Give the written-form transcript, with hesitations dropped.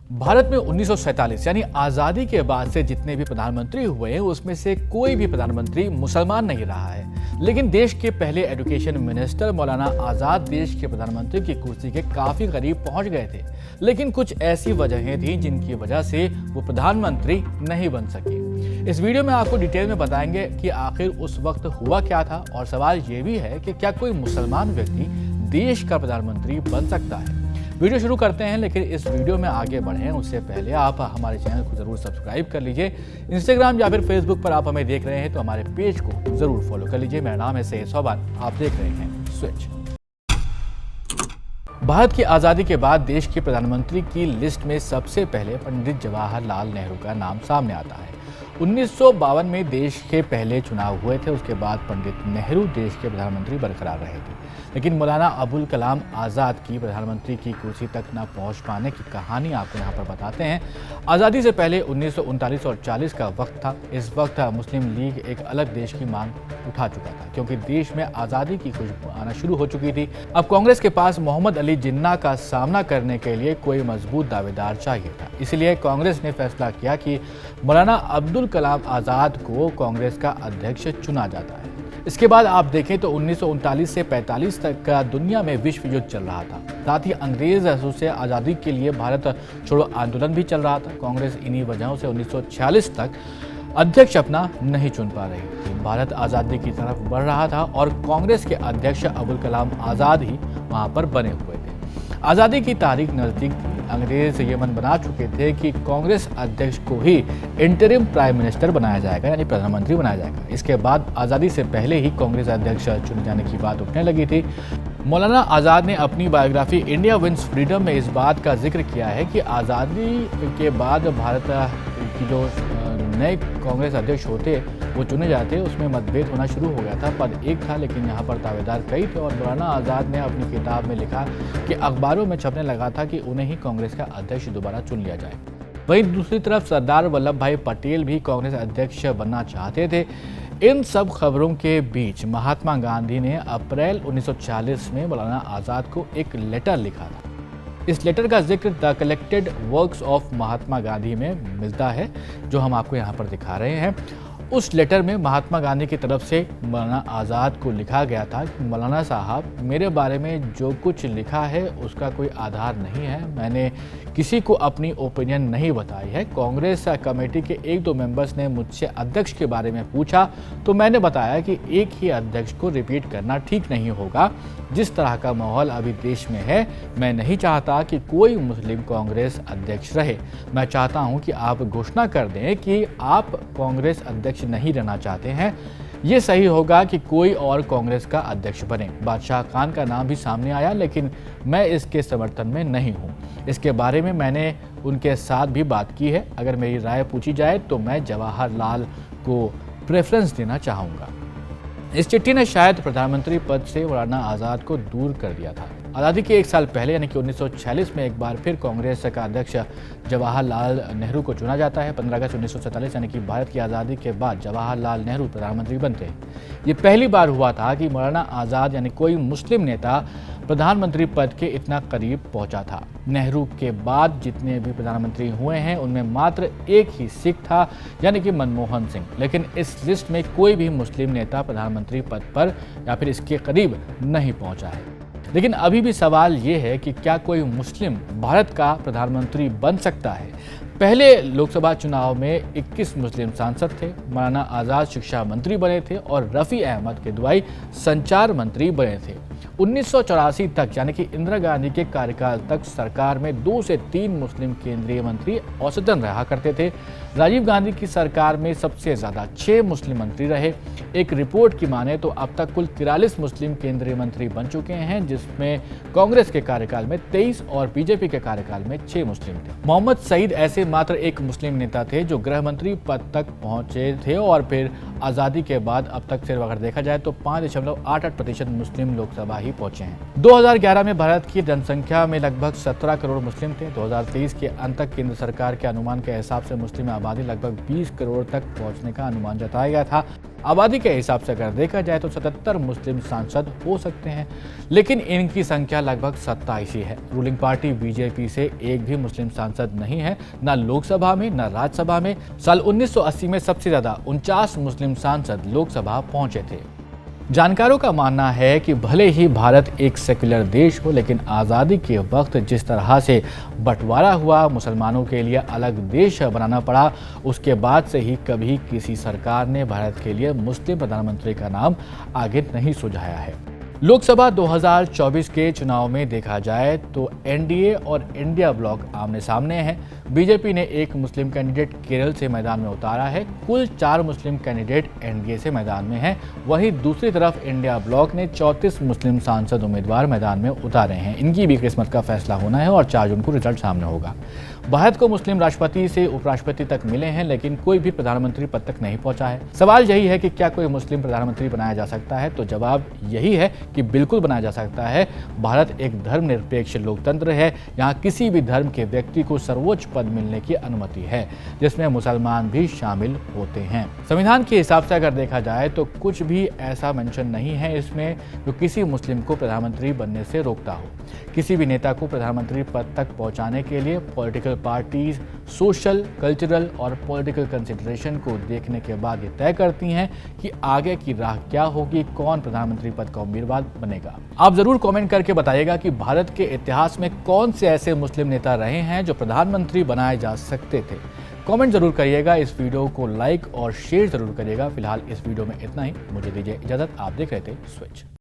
भारत में 1947 यानी आजादी के बाद से जितने भी प्रधानमंत्री हुए हैं उसमें से कोई भी प्रधानमंत्री मुसलमान नहीं रहा है। लेकिन देश के पहले एजुकेशन मिनिस्टर मौलाना आजाद देश के प्रधानमंत्री की कुर्सी के काफी करीब पहुंच गए थे, लेकिन कुछ ऐसी वजहें थी जिनकी वजह से वो प्रधानमंत्री नहीं बन सके। इस वीडियो में आपको डिटेल में बताएंगे कि आखिर उस वक्त हुआ क्या था, और सवाल ये भी है कि क्या कोई मुसलमान व्यक्ति देश का प्रधानमंत्री बन सकता है। वीडियो शुरू करते हैं, लेकिन इस वीडियो में आगे बढ़ें उससे पहले आप हमारे चैनल को जरूर सब्सक्राइब कर लीजिए। इंस्टाग्राम या फिर फेसबुक पर आप हमें देख रहे हैं तो हमारे पेज को जरूर फॉलो कर लीजिए। मेरा नाम है सैयद सोबान, आप देख रहे हैं स्विच। भारत की आज़ादी के बाद देश के प्रधानमंत्री की लिस्ट में सबसे पहले पंडित जवाहरलाल नेहरू का नाम सामने आता है। 1952 में देश के पहले चुनाव हुए थे, उसके बाद पंडित नेहरू देश के प्रधानमंत्री बरकरार रहे थे, लेकिन मौलाना अबुल कलाम आज़ाद की प्रधानमंत्री की कुर्सी तक न पहुंच पाने की कहानी आपको यहाँ पर बताते हैं। आज़ादी से पहले 1939 और 40 का वक्त था। इस वक्त मुस्लिम लीग एक अलग देश की मांग उठा चुका था, क्योंकि देश में आज़ादी की खुशबू आना शुरू हो चुकी थी। अब कांग्रेस के पास मोहम्मद अली जिन्ना का सामना करने के लिए कोई मजबूत दावेदार चाहिए था। इसलिए कांग्रेस ने फैसला किया कि मौलाना अब्दुल कलाम आज़ाद को कांग्रेस का अध्यक्ष चुना जाता है। इसके बाद आप देखें तो 1939 से 45 तक का दुनिया में विश्व युद्ध चल रहा था। साथ ही अंग्रेज राजों से आज़ादी के लिए भारत छोड़ो आंदोलन भी चल रहा था। कांग्रेस इन्हीं वजहों से 1946 तक अध्यक्ष अपना नहीं चुन पा रही थी। भारत आज़ादी की तरफ बढ़ रहा था और कांग्रेस के अध्यक्ष अबुल कलाम आज़ाद ही वहां पर बने हुए थे। आज़ादी की तारीख नज़दीक थी। अंग्रेज ये मन बना चुके थे कि कांग्रेस अध्यक्ष को ही इंटरिम प्राइम मिनिस्टर बनाया जाएगा, यानी प्रधानमंत्री बनाया जाएगा। इसके बाद आज़ादी से पहले ही कांग्रेस अध्यक्ष चुने जाने की बात उठने लगी थी। मौलाना आज़ाद ने अपनी बायोग्राफी इंडिया विंस फ्रीडम में इस बात का जिक्र किया है कि आज़ादी के बाद भारत की जो नए कांग्रेस अध्यक्ष होते वो चुने जाते, उसमें मतभेद होना शुरू हो गया था। पद एक था, लेकिन यहाँ पर दावेदार कई थे, और मौलाना आज़ाद ने अपनी किताब में लिखा कि अखबारों में छपने लगा था कि उन्हें ही कांग्रेस का अध्यक्ष दोबारा चुन लिया जाए। वहीं दूसरी तरफ सरदार वल्लभ भाई पटेल भी कांग्रेस अध्यक्ष बनना चाहते थे। इन सब खबरों के बीच महात्मा गांधी ने अप्रैल 1940 में मौलाना आज़ाद को एक लेटर लिखा था। इस लेटर का जिक्र the collected works of Mahatma Gandhi में मिलता है, जो हम आपको यहाँ पर दिखा रहे हैं। उस लेटर में महात्मा गांधी की तरफ से मौलाना आज़ाद को लिखा गया था कि मौलाना साहब, मेरे बारे में जो कुछ लिखा है उसका कोई आधार नहीं है। मैंने किसी को अपनी ओपिनियन नहीं बताई है। कांग्रेस कमेटी के एक दो मेंबर्स ने मुझसे अध्यक्ष के बारे में पूछा तो मैंने बताया कि एक ही अध्यक्ष को रिपीट करना ठीक नहीं होगा। जिस तरह का माहौल अभी देश में है, मैं नहीं चाहता कि कोई मुस्लिम कांग्रेस अध्यक्ष रहे। मैं चाहता हूं कि आप घोषणा कर दें कि आप कांग्रेस अध्यक्ष नहीं रहना चाहते हैं। ये सही होगा कि कोई और कांग्रेस का अध्यक्ष बने। बादशाह खान का नाम भी सामने आया, लेकिन मैं इसके समर्थन में नहीं हूँ। इसके बारे में मैंने उनके साथ भी बात की है। अगर मेरी राय पूछी जाए तो मैं जवाहरलाल को प्रेफरेंस देना चाहूँगा। इस चिट्ठी ने शायद प्रधानमंत्री पद से मौलाना आज़ाद को दूर कर दिया था। आज़ादी के एक साल पहले यानी कि 1946 में एक बार फिर कांग्रेस का अध्यक्ष जवाहरलाल नेहरू को चुना जाता है। 15 अगस्त 1947 यानी कि भारत की आज़ादी के बाद जवाहरलाल नेहरू प्रधानमंत्री बनते हैं। ये पहली बार हुआ था कि मौलाना आज़ाद यानी कोई मुस्लिम नेता प्रधानमंत्री पद के इतना करीब पहुंचा था। नेहरू के बाद जितने भी प्रधानमंत्री हुए हैं उनमें मात्र एक ही सिख था, यानी कि मनमोहन सिंह। लेकिन इस लिस्ट में कोई भी मुस्लिम नेता प्रधानमंत्री पद पर या फिर इसके करीब नहीं पहुंचा है। लेकिन अभी भी सवाल ये है कि क्या कोई मुस्लिम भारत का प्रधानमंत्री बन सकता है। पहले लोकसभा चुनाव में 21 मुस्लिम सांसद थे। मौलाना आज़ाद शिक्षा मंत्री बने थे और रफ़ी अहमद किदवाई संचार मंत्री बने थे। 1984 तक यानी कि इंदिरा गांधी के कार्यकाल तक सरकार में 2 से 3 मुस्लिम केंद्रीय मंत्री औसतन रहा करते थे। राजीव गांधी की सरकार में सबसे ज़्यादा 6 मुस्लिम मंत्री रहे। एक रिपोर्ट की माने तो अब तक कुल 43 मुस्लिम केंद्रीय मंत्री बन चुके हैं, जिसमें कांग्रेस के कार्यकाल में 23 और बीजेपी के कार्यकाल में 6 मुस्लिम थे। मोहम्मद सईद ऐसे मात्र एक मुस्लिम नेता थे जो गृह मंत्री पद तक पहुंचे थे, और फिर आज़ादी के बाद अब तक सिर्फ अगर देखा जाए तो 5.88% मुस्लिम लोकसभा ही पहुंचे हैं। 2011 में भारत की जनसंख्या में लगभग 17 करोड़ मुस्लिम थे। 2023 के अंत तक केंद्र सरकार के अनुमान के हिसाब से मुस्लिम आबादी लगभग 20 करोड़ तक पहुंचने का अनुमान जताया गया था। आबादी के हिसाब से अगर देखा जाए तो 77 मुस्लिम सांसद हो सकते हैं, लेकिन इनकी संख्या लगभग 27 ही है। रूलिंग पार्टी बीजेपी से एक भी मुस्लिम सांसद नहीं है, न लोकसभा में न राज्यसभा में। साल 1980 में सबसे ज्यादा 49 मुस्लिम सांसद लोकसभा पहुंचे थे। जानकारों का मानना है कि भले ही भारत एक सेक्युलर देश हो, लेकिन आज़ादी के वक्त जिस तरह से बंटवारा हुआ, मुसलमानों के लिए अलग देश बनाना पड़ा, उसके बाद से ही कभी किसी सरकार ने भारत के लिए मुस्लिम प्रधानमंत्री का नाम आगे नहीं सुझाया है। लोकसभा 2024 के चुनाव में देखा जाए तो एनडीए और इंडिया ब्लॉक आमने सामने हैं। बीजेपी ने एक मुस्लिम कैंडिडेट केरल से मैदान में उतारा है। कुल 4 मुस्लिम कैंडिडेट एनडीए से मैदान में हैं। वहीं दूसरी तरफ इंडिया ब्लॉक ने 34 मुस्लिम सांसद उम्मीदवार मैदान में उतारे हैं। इनकी भी किस्मत का फैसला होना है और 4 जून को रिजल्ट सामने होगा। भारत को मुस्लिम राष्ट्रपति से उपराष्ट्रपति तक मिले हैं, लेकिन कोई भी प्रधानमंत्री पद तक नहीं पहुंचा है। सवाल यही है कि क्या कोई मुस्लिम प्रधानमंत्री बनाया जा सकता है? तो जवाब यही है कि बिल्कुल बनाया जा सकता है। भारत एक धर्मनिरपेक्ष लोकतंत्र है। यहाँ किसी भी धर्म के व्यक्ति को सर्वोच्च पद मिलने की अनुमति है, जिसमें मुसलमान भी शामिल होते हैं। संविधान के हिसाब से अगर देखा जाए तो कुछ भी ऐसा मेंशन नहीं है इसमें जो किसी मुस्लिम को प्रधानमंत्री बनने से रोकता हो। किसी भी नेता को प्रधानमंत्री पद तक पहुंचाने के लिए पॉलिटिकल पार्टीज सोशल, कल्चरल और पॉलिटिकल कंसिडरेशन को देखने के बाद ये तय करती हैं कि आगे की राह क्या होगी, कौन प्रधानमंत्री पद का उम्मीदवार बनेगा। आप जरूर कमेंट करके बताइएगा कि भारत के इतिहास में कौन से ऐसे मुस्लिम नेता रहे हैं जो प्रधानमंत्री बनाए जा सकते थे। कमेंट जरूर करिएगा। इस वीडियो को लाइक और शेयर जरूर करिएगा। फिलहाल इस वीडियो में इतना ही। मुझे दीजिए इजाजत। आप देख रहे थे स्विच।